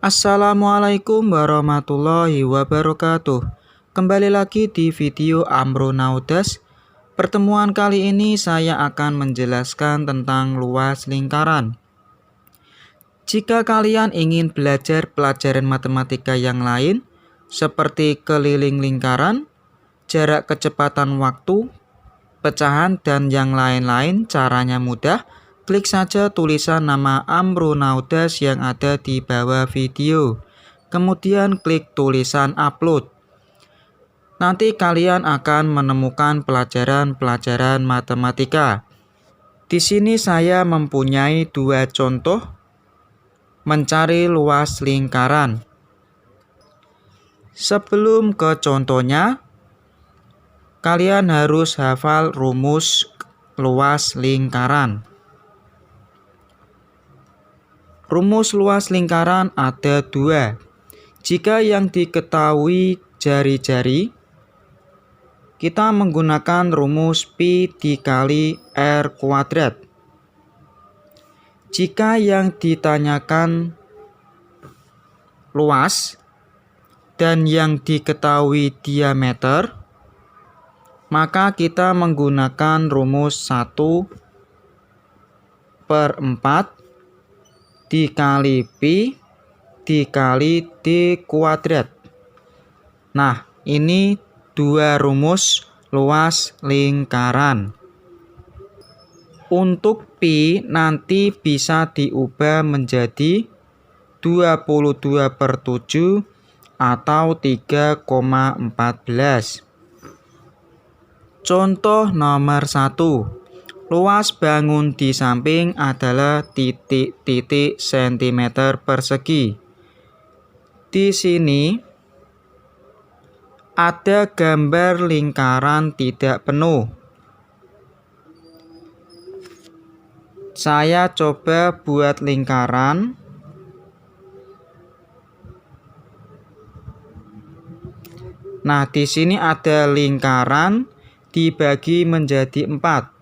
Assalamualaikum warahmatullahi wabarakatuh. Kembali lagi di video Ambronaudas. Pertemuan kali ini saya akan menjelaskan tentang luas lingkaran. Jika kalian ingin belajar pelajaran matematika yang lain, seperti keliling lingkaran, jarak kecepatan waktu, pecahan, dan yang lain-lain, caranya mudah. Klik saja tulisan nama Ambronaudas yang ada di bawah video. Kemudian klik tulisan upload. Nanti kalian akan menemukan pelajaran-pelajaran matematika. Di sini saya mempunyai dua contoh mencari luas lingkaran. Sebelum ke contohnya, kalian harus hafal rumus luas lingkaran. Rumus luas lingkaran ada dua. Jika yang diketahui jari-jari, kita menggunakan rumus Pi dikali R kuadrat. Jika yang ditanyakan luas dan yang diketahui diameter, maka kita menggunakan rumus 1/4 dikali Pi dikali D kuadrat. Nah, ini dua rumus luas lingkaran. Untuk Pi nanti bisa diubah menjadi 22/7 atau 3,14. Contoh nomor 1. Luas bangun di samping adalah titik-titik sentimeter persegi. Di sini ada gambar lingkaran tidak penuh. Saya coba buat lingkaran. Nah, di sini ada lingkaran dibagi menjadi 4.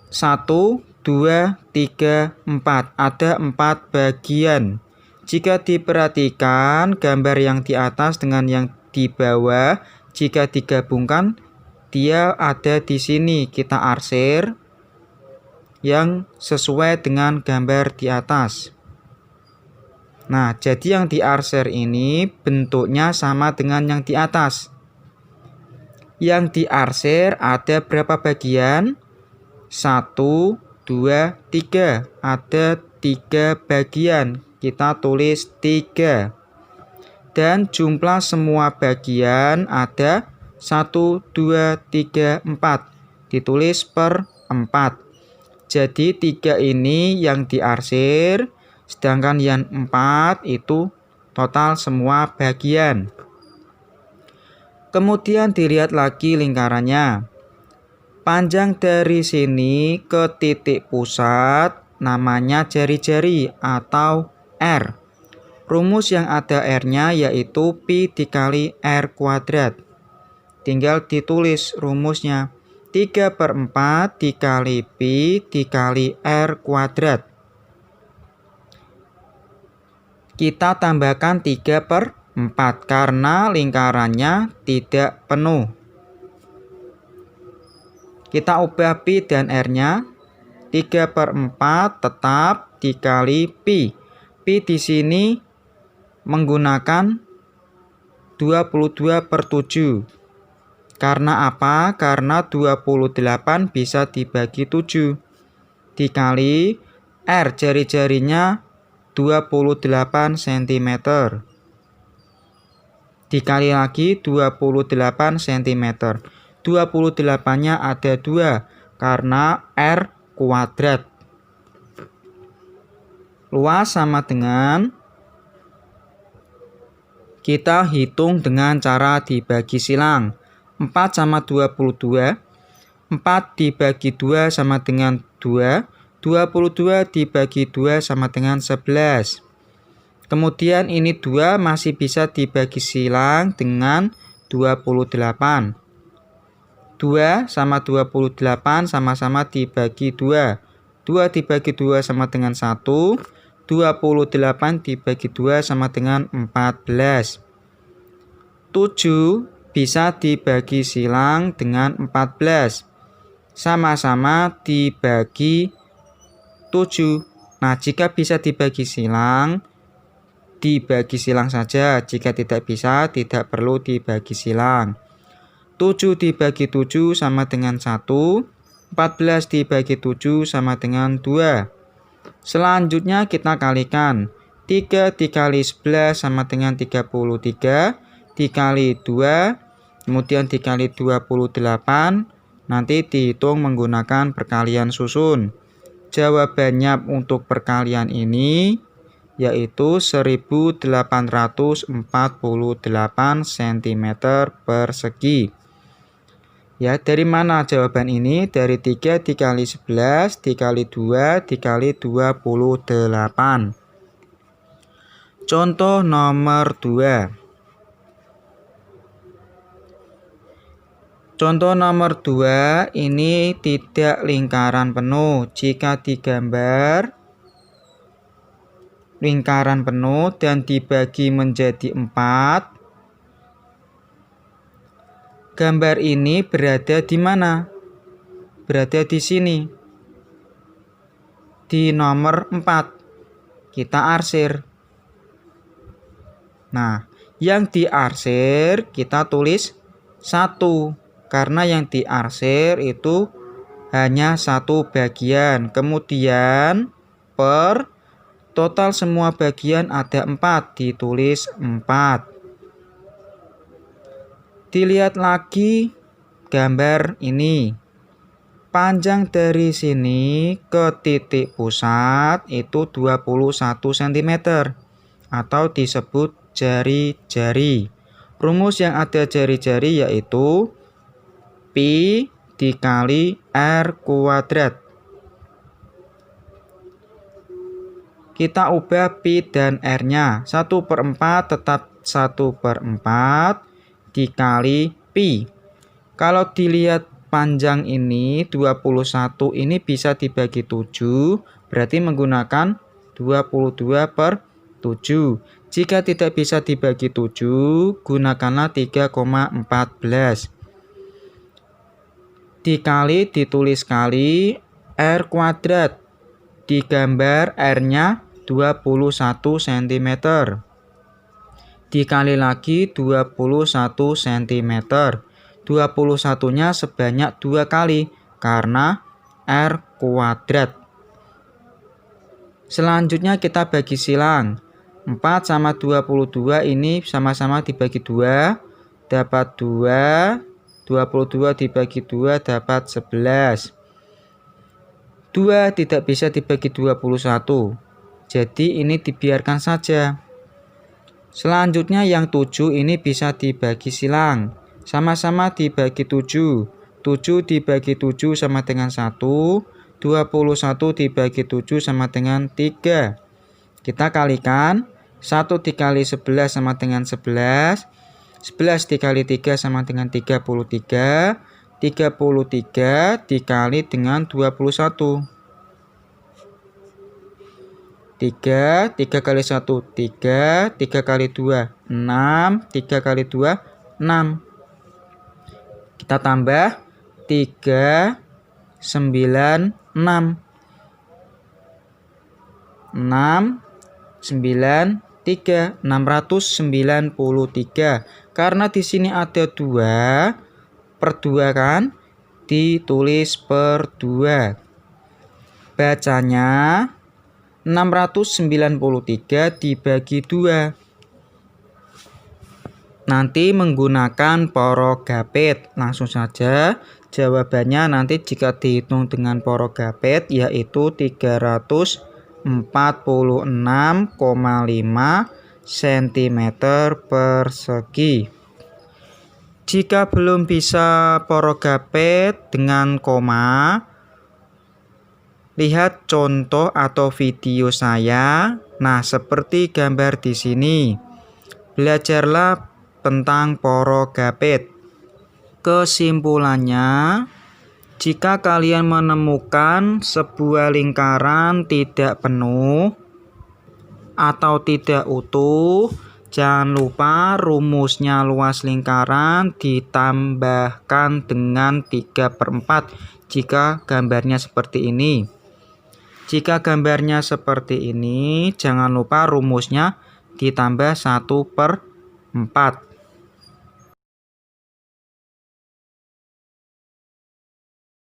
1, 2, 3, 4. Ada 4 bagian. Jika diperhatikan gambar yang di atas dengan yang di bawah, jika digabungkan, dia ada di sini. Kita arsir yang sesuai dengan gambar di atas. Nah, jadi yang diarsir ini bentuknya sama dengan yang di atas. Yang diarsir ada berapa bagian? 1, 2, 3. Ada 3 bagian. Kita tulis 3. Dan jumlah semua bagian ada 1, 2, 3, 4. Ditulis per 4. Jadi 3 ini yang diarsir, sedangkan yang 4 itu total semua bagian. Kemudian dilihat lagi lingkarannya. Panjang dari sini ke titik pusat namanya jari-jari atau R. Rumus yang ada R-nya yaitu Pi dikali R kuadrat. Tinggal ditulis rumusnya. 3/4 dikali Pi dikali R kuadrat. Kita tambahkan 3/4 karena lingkarannya tidak penuh. Kita ubah Pi dan R-nya. 3/4 tetap dikali Pi. Pi di sini menggunakan 22/7. Karena apa? Karena 28 bisa dibagi 7. Dikali R, jari-jarinya 28 cm. Dikali lagi 28 cm. 28-nya ada 2 karena R kuadrat. Luas sama dengan, kita hitung dengan cara dibagi silang. 4 sama 22. 4 dibagi 2 sama dengan 2. 22 dibagi 2 sama dengan 11. Kemudian ini 2 masih bisa dibagi silang dengan 28. 2 sama 28 sama-sama dibagi 2. 2 dibagi 2 sama dengan 1. 28 dibagi 2 sama dengan 14. 7 bisa dibagi silang dengan 14. Sama-sama dibagi 7. Nah, jika bisa dibagi silang saja. Jika tidak bisa, tidak perlu dibagi silang. 7 dibagi 7 sama dengan 1. 14 dibagi 7 sama dengan 2. Selanjutnya kita kalikan. 3 dikali 11 sama dengan 33. Dikali 2. Kemudian dikali 28. Nanti dihitung menggunakan perkalian susun. Jawabannya untuk perkalian ini yaitu 1848 cm persegi. Ya, dari mana jawaban ini? Dari 3 dikali 11 dikali 2 dikali 28. Contoh nomor 2. Contoh nomor 2 ini tidak lingkaran penuh. Jika digambar lingkaran penuh dan dibagi menjadi 4, gambar ini berada di mana? Berada di sini. Di nomor 4. Kita arsir. Nah, yang diarsir kita tulis 1. Karena yang diarsir itu hanya satu bagian. Kemudian per total semua bagian ada 4. Ditulis 4. Dilihat lagi gambar ini. Panjang dari sini ke titik pusat itu 21 cm atau disebut jari-jari. Rumus yang ada jari-jari yaitu pi dikali r kuadrat. Kita ubah pi dan r-nya. 1/4 tetap 1/4 dikali pi. Kalau dilihat panjang ini 21 ini bisa dibagi 7, berarti menggunakan 22/7. Jika tidak bisa dibagi 7, gunakanlah 3,14. Dikali ditulis kali r kuadrat. Digambar r-nya 21 cm. Dikali lagi 21 cm. 21-nya sebanyak 2 kali karena r kuadrat. Selanjutnya kita bagi silang. 4 sama 22 ini sama-sama dibagi 2 dapat 2. 22 dibagi 2 dapat 11. 2 tidak bisa dibagi 21. Jadi ini dibiarkan saja. Selanjutnya yang 7 ini bisa dibagi silang. Sama-sama dibagi 7. 7 dibagi 7 sama dengan 1. 21 dibagi 7 sama dengan 3. Kita kalikan. 1 dikali 11 sama dengan 11. 11 dikali 3 sama dengan 33. 33 dikali dengan 21. 3 kali 1 3, 3 kali 2 6, 3 kali 2 6. Kita tambah 3 9 6 6 9 3 693. Karena di sini ada 2 per 2 kan, ditulis per 2. Bacanya 693 dibagi 2. Nanti menggunakan porogapit. Langsung saja jawabannya nanti jika dihitung dengan porogapit yaitu 346,5 cm persegi. Jika belum bisa porogapit dengan koma, lihat contoh atau video saya. Nah, seperti gambar di sini. Belajarlah tentang porogapit. Kesimpulannya, jika kalian menemukan sebuah lingkaran tidak penuh atau tidak utuh, jangan lupa rumusnya luas lingkaran ditambahkan dengan 3/4 jika gambarnya seperti ini. Jika gambarnya seperti ini, jangan lupa rumusnya ditambah 1/4.